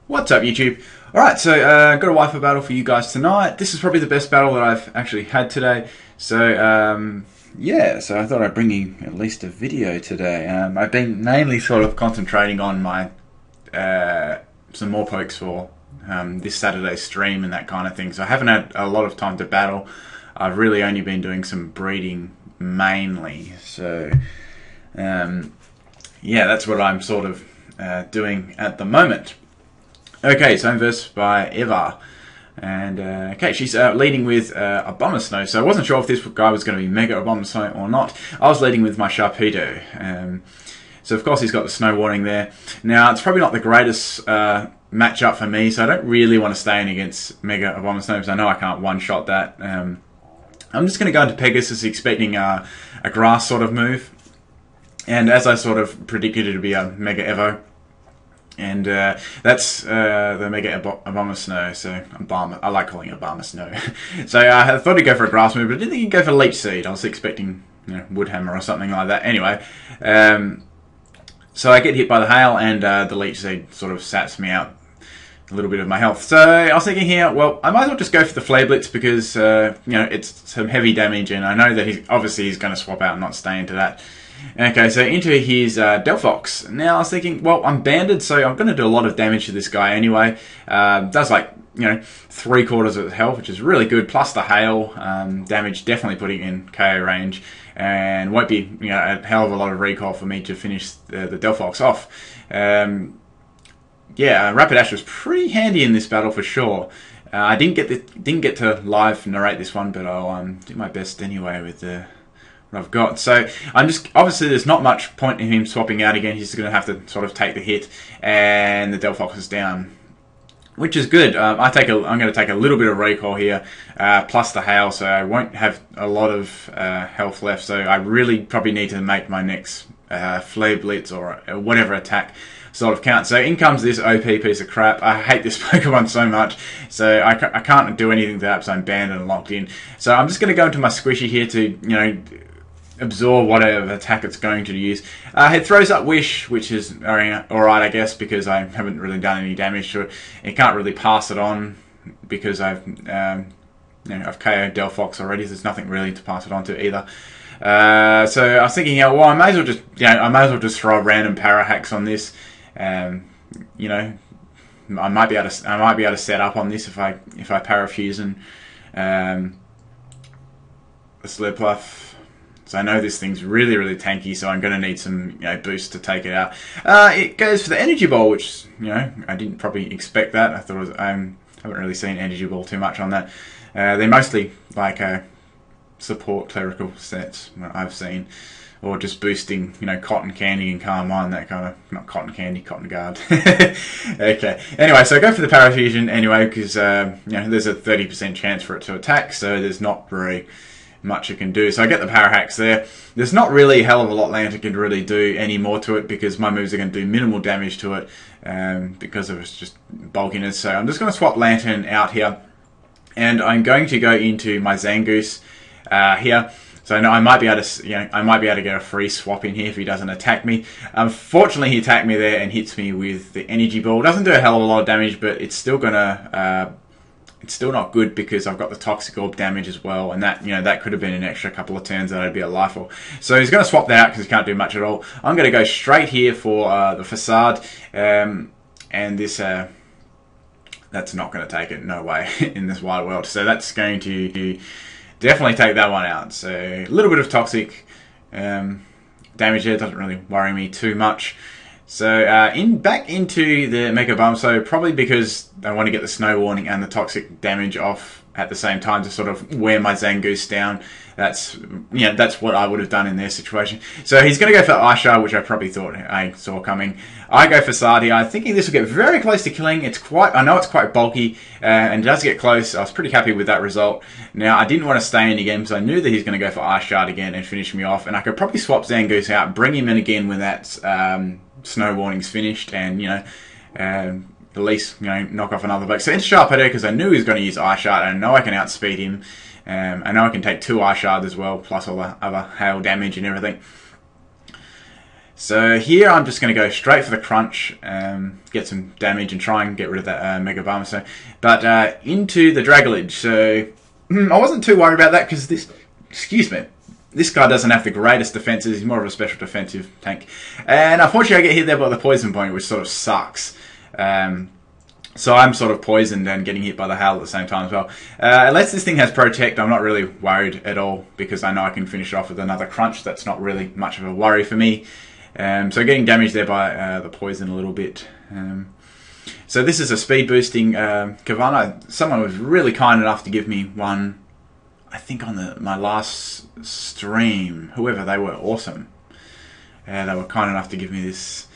What's up, YouTube? Alright, so got a Wi-Fi battle for you guys tonight. This is probably the best battle that I've actually had today. So, yeah, so I thought I'd bring you at least a video today. I've been mainly sort of concentrating on my some more pokes for this Saturday's stream and that kind of thing. So I haven't had a lot of time to battle. I've really only been doing some breeding mainly. So, yeah, that's what I'm sort of doing at the moment. Okay, so I'm versed by Eva, and okay, she's leading with a Bomber Snow. So I wasn't sure if this guy was going to be Mega Bomber Snow or not. I was leading with my Sharpedo. So of course he's got the Snow Warning there. Now it's probably not the greatest matchup for me, so I don't really want to stay in against Mega Bomber Snow because I know I can't one-shot that. I'm just going to go into Pegasus expecting a grass sort of move, and as I sort of predicted, it'll be a Mega Evo. And that's the Mega Bomber Snow, so I like calling it Bomber Snow. So I thought he'd go for a grass move, but I didn't think he'd go for Leech Seed. I was expecting, you know, Woodhammer or something like that. Anyway, so I get hit by the hail, and the Leech Seed sort of saps me out a little bit of my health. So I was thinking here, well, I might as well just go for the Flare Blitz because, you know, it's some heavy damage, and I know that he's going to swap out and not stay into that. Okay, so into his Delphox. Now I was thinking, well, I'm banded, so I'm going to do a lot of damage to this guy anyway. Does like, you know, 3/4 of his health, which is really good, plus the hail damage, definitely putting in KO range, and won't be, you know, a hell of a lot of recoil for me to finish the Delphox off. Yeah, Rapidash was pretty handy in this battle for sure. I didn't get to live narrate this one, but I'll do my best anyway with what I've got. So I'm just, obviously there's not much point in him swapping out again. He's going to have to sort of take the hit, and the Delphox is down, which is good. I'm going to take a little bit of recoil here, plus the hail, so I won't have a lot of health left. So I really probably need to make my next Flare Blitz or whatever attack sort of count. So in comes this OP piece of crap. I hate this Pokemon so much, so I can't do anything to that because I'm banned and locked in. So I'm just going to go into my Squishy here to, you know, absorb whatever attack it's going to use. It throws up Wish, which is alright, I guess, because I haven't really done any damage to it. It can't really pass it on because I've you know, I've KO'd Delphox already. So there's nothing really to pass it on to either. So I was thinking, yeah, well, I may as well just throw random para hacks on this. You know, I might be able to set up on this if I parafuse and the Slurpuff. So I know this thing's really, really tanky, so I'm going to need some, you know, boost to take it out. It goes for the Energy Ball, which, you know, I didn't probably expect that. I thought it was, I haven't really seen Energy Ball too much on that. They're mostly like support clerical sets I've seen, or just boosting, you know, Cotton Candy and Carmine, that kind of, not Cotton Candy, Cotton Guard. Okay. Anyway, so I go for the Parafusion anyway because, you know, there's a 30% chance for it to attack, so there's not very much it can do. So I get the Para Hacks there. There's not really a hell of a lot Lantern can really do any more to it because my moves are going to do minimal damage to it because of its just bulkiness. So I'm just going to swap Lantern out here, and I'm going to go into my Zangoose here. So I know I might be able to, you know, I might be able to get a free swap in here if he doesn't attack me. Unfortunately, he attacked me there and hits me with the Energy Ball. Doesn't do a hell of a lot of damage, but it's still gonna it's still not good because I've got the Toxic Orb damage as well, and that, you know, that could have been an extra couple of turns that I'd be alive for. So he's going to swap that out because he can't do much at all. I'm going to go straight here for the Facade, and this that's not going to take it, no way, in this wide world. So that's going to definitely take that one out. So a little bit of toxic damage there, doesn't really worry me too much. So back into the Mega Bomb, so probably because I want to get the Snow Warning and the toxic damage off at the same time to sort of wear my Zangoose down. That's, you know, that's what I would have done in their situation. So he's going to go for Ice Shard, which I probably thought I saw coming. I go for Sardia. I'm thinking this will get very close to killing. I know it's quite bulky, and it does get close. I was pretty happy with that result. Now, I didn't want to stay in again, because I knew that he's going to go for Ice Shard again and finish me off, and I could probably swap Zangoose out, bring him in again when that Snow Warning's finished, and, you know, at least, you know, knock off another bloke. So into Sharpedo, because I knew he was going to use Ice Shard, and I know I can outspeed him. I know I can take 2 Ice Shards as well, plus all the other hail damage and everything. So here I'm just going to go straight for the crunch, get some damage and try and get rid of that Mega Barmastone. But into the Dragalage. So I wasn't too worried about that because this, excuse me, this guy doesn't have the greatest defenses. He's more of a special defensive tank. And unfortunately I get hit there by the poison point, which sort of sucks. So I'm sort of poisoned and getting hit by the hail at the same time as well. Unless this thing has Protect, I'm not really worried at all because I know I can finish it off with another crunch. That's not really much of a worry for me. So getting damaged there by the poison a little bit. So this is a speed boosting Kavana. Someone was really kind enough to give me one, I think on my last stream. Whoever they were, awesome. They were kind enough to give me this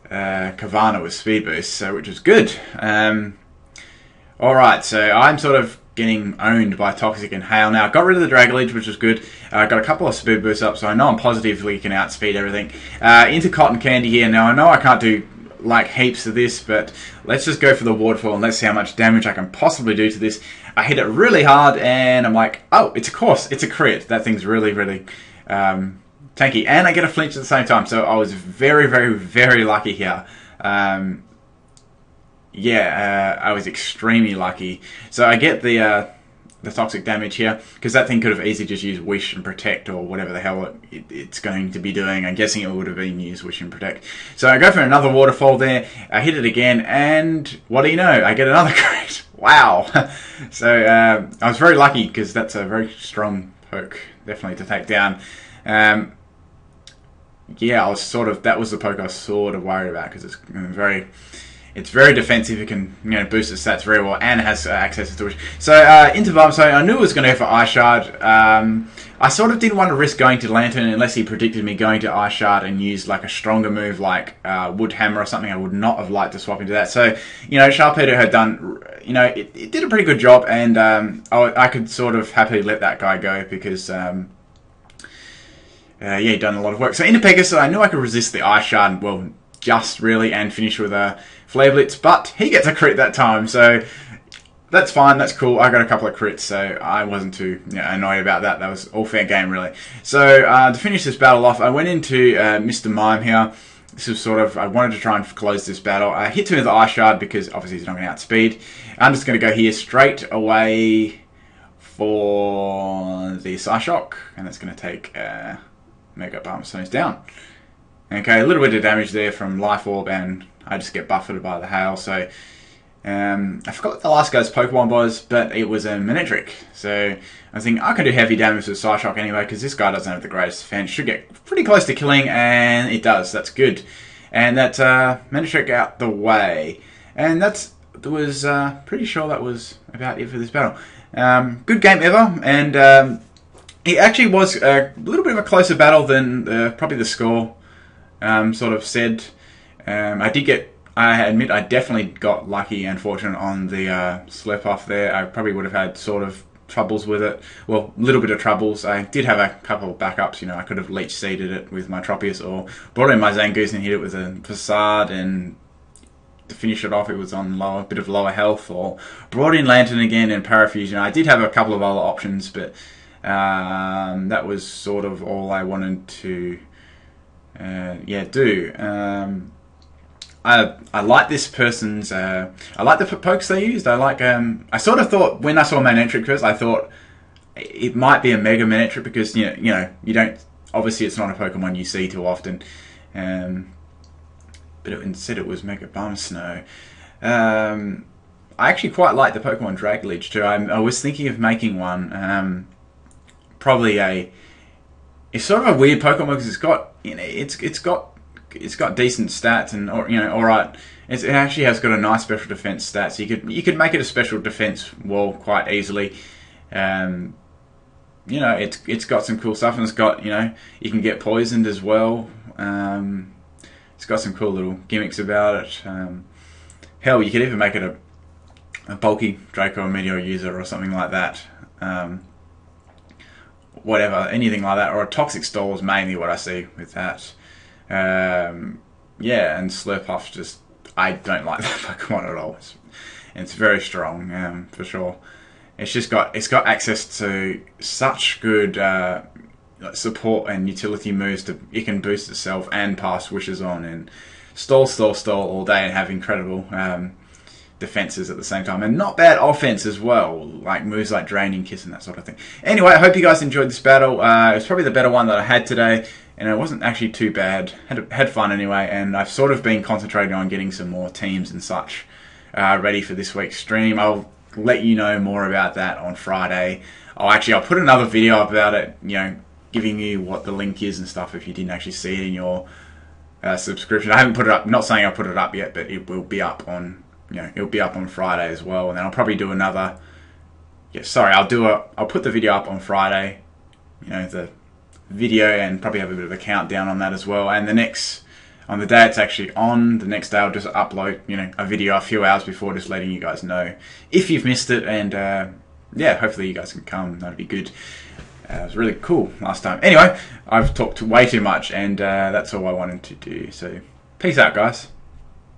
Kavana with speed boost, so which was good. Alright, so I'm sort of getting owned by Toxic and Hail now. Got rid of the Dragalage, which was good. Got a couple of speed boosts up, so I know I'm positively can outspeed everything. Into Cotton Candy here. Now I know I can't do like heaps of this, but let's just go for the waterfall and let's see how much damage I can possibly do to this. I hit it really hard and I'm like, oh, it's a course, it's a crit. That thing's really, really tanky, and I get a flinch at the same time, so I was very, very, very lucky here. Yeah, I was extremely lucky. So I get the toxic damage here, because that thing could have easily just used Wish and Protect, or whatever the hell it's going to be doing. I'm guessing it would have been used Wish and Protect. So I go for another waterfall there, I hit it again, and what do you know, I get another crit. Wow. So I was very lucky, because that's a very strong poke, definitely to take down. Yeah, I was sort of, that was the poke I was sort of worried about, because it's very defensive. It can, you know, boost its stats very well, and it has access to Wish. So into Barmastone, I knew it was going to go for Ice Shard. I sort of didn't want to risk going to Lantern unless he predicted me going to Ice Shard and use like a stronger move like Wood Hammer or something. I would not have liked to swap into that. So, you know, Sharpedo had done, you know, it did a pretty good job, and I could sort of happily let that guy go, because yeah, he'd done a lot of work. So into Pegasus, I knew I could resist the Ice Shard, well, just really, and finish with a Flare Blitz, but he gets a crit that time, so that's fine, that's cool. I got a couple of crits, so I wasn't too annoyed about that. That was all fair game, really. So to finish this battle off, I went into Mr. Mime here. This was sort of, I wanted to try and close this battle. I hit him with the Ice Shard because obviously he's not going to outspeed. I'm just going to go here straight away for the Psyshock, and that's going to take Mega Barmastones down. Okay, a little bit of damage there from Life Orb, and I just get buffeted by the hail. So I forgot what the last guy's Pokemon was, but it was a Manectric. So I think I can do heavy damage with Psyshock anyway, because this guy doesn't have the greatest defense. Should get pretty close to killing, and it does. That's good. And that Manectric out the way. And was pretty sure that was about it for this battle. Good game ever, and it actually was a little bit of a closer battle than probably the score sort of said. I admit I definitely got lucky and fortunate on the slip off there. I probably would have had sort of troubles with it. Well, a little bit of troubles. I did have a couple of backups. You know, I could have leech seeded it with my Tropius, or brought in my Zangoose and hit it with a Facade, and to finish it off it was on a bit of lower health, or brought in Lantern again and Parafusion. I did have a couple of other options, but that was sort of all I wanted to do. I like this person's, I like the pokes they used. I like, I sort of thought, when I saw Manectric first, I thought it might be a Mega Manectric, because, you know, you don't, obviously it's not a Pokemon you see too often, but instead it was Mega Barmastone. I actually quite like the Pokemon Dragalage too. I was thinking of making one, probably it's sort of a weird Pokemon, because it's got, you know, it's got decent stats, and, or, you know, alright. It actually has got a nice special defense stat, so you could make it a special defense wall quite easily. You know, it's got some cool stuff, and it's got, you know, you can get poisoned as well. It's got some cool little gimmicks about it. Hell, you could even make it a bulky Draco Meteor user or something like that. Whatever, anything like that, or a Toxic Stall is mainly what I see with that. Yeah, and Slurpuff, just, I don't like that Pokemon at all. It's very strong, for sure. It's got access to such good support and utility moves to it can boost itself and pass wishes on and stall all day and have incredible defenses at the same time, and not bad offense as well, like moves like Draining Kiss and that sort of thing. Anyway, I hope you guys enjoyed this battle. It was probably the better one that I had today, and it wasn't actually too bad. Had fun anyway, and I've sort of been concentrating on getting some more teams and such ready for this week's stream. I'll let you know more about that on Friday. I'll put another video up about it, you know, giving you what the link is and stuff if you didn't actually see it in your subscription. I haven't put it up, not saying I'll put it up yet, but it will be up on, you know, it'll be up on Friday as well. And then I'll probably do another, I'll put the video up on Friday, you know, the video, and probably have a bit of a countdown on that as well. And on the day it's actually on, the next day I'll just upload, you know, a video a few hours before, just letting you guys know if you've missed it. And yeah, hopefully you guys can come. That'd be good. It was really cool last time. Anyway, I've talked way too much, and that's all I wanted to do. So peace out, guys.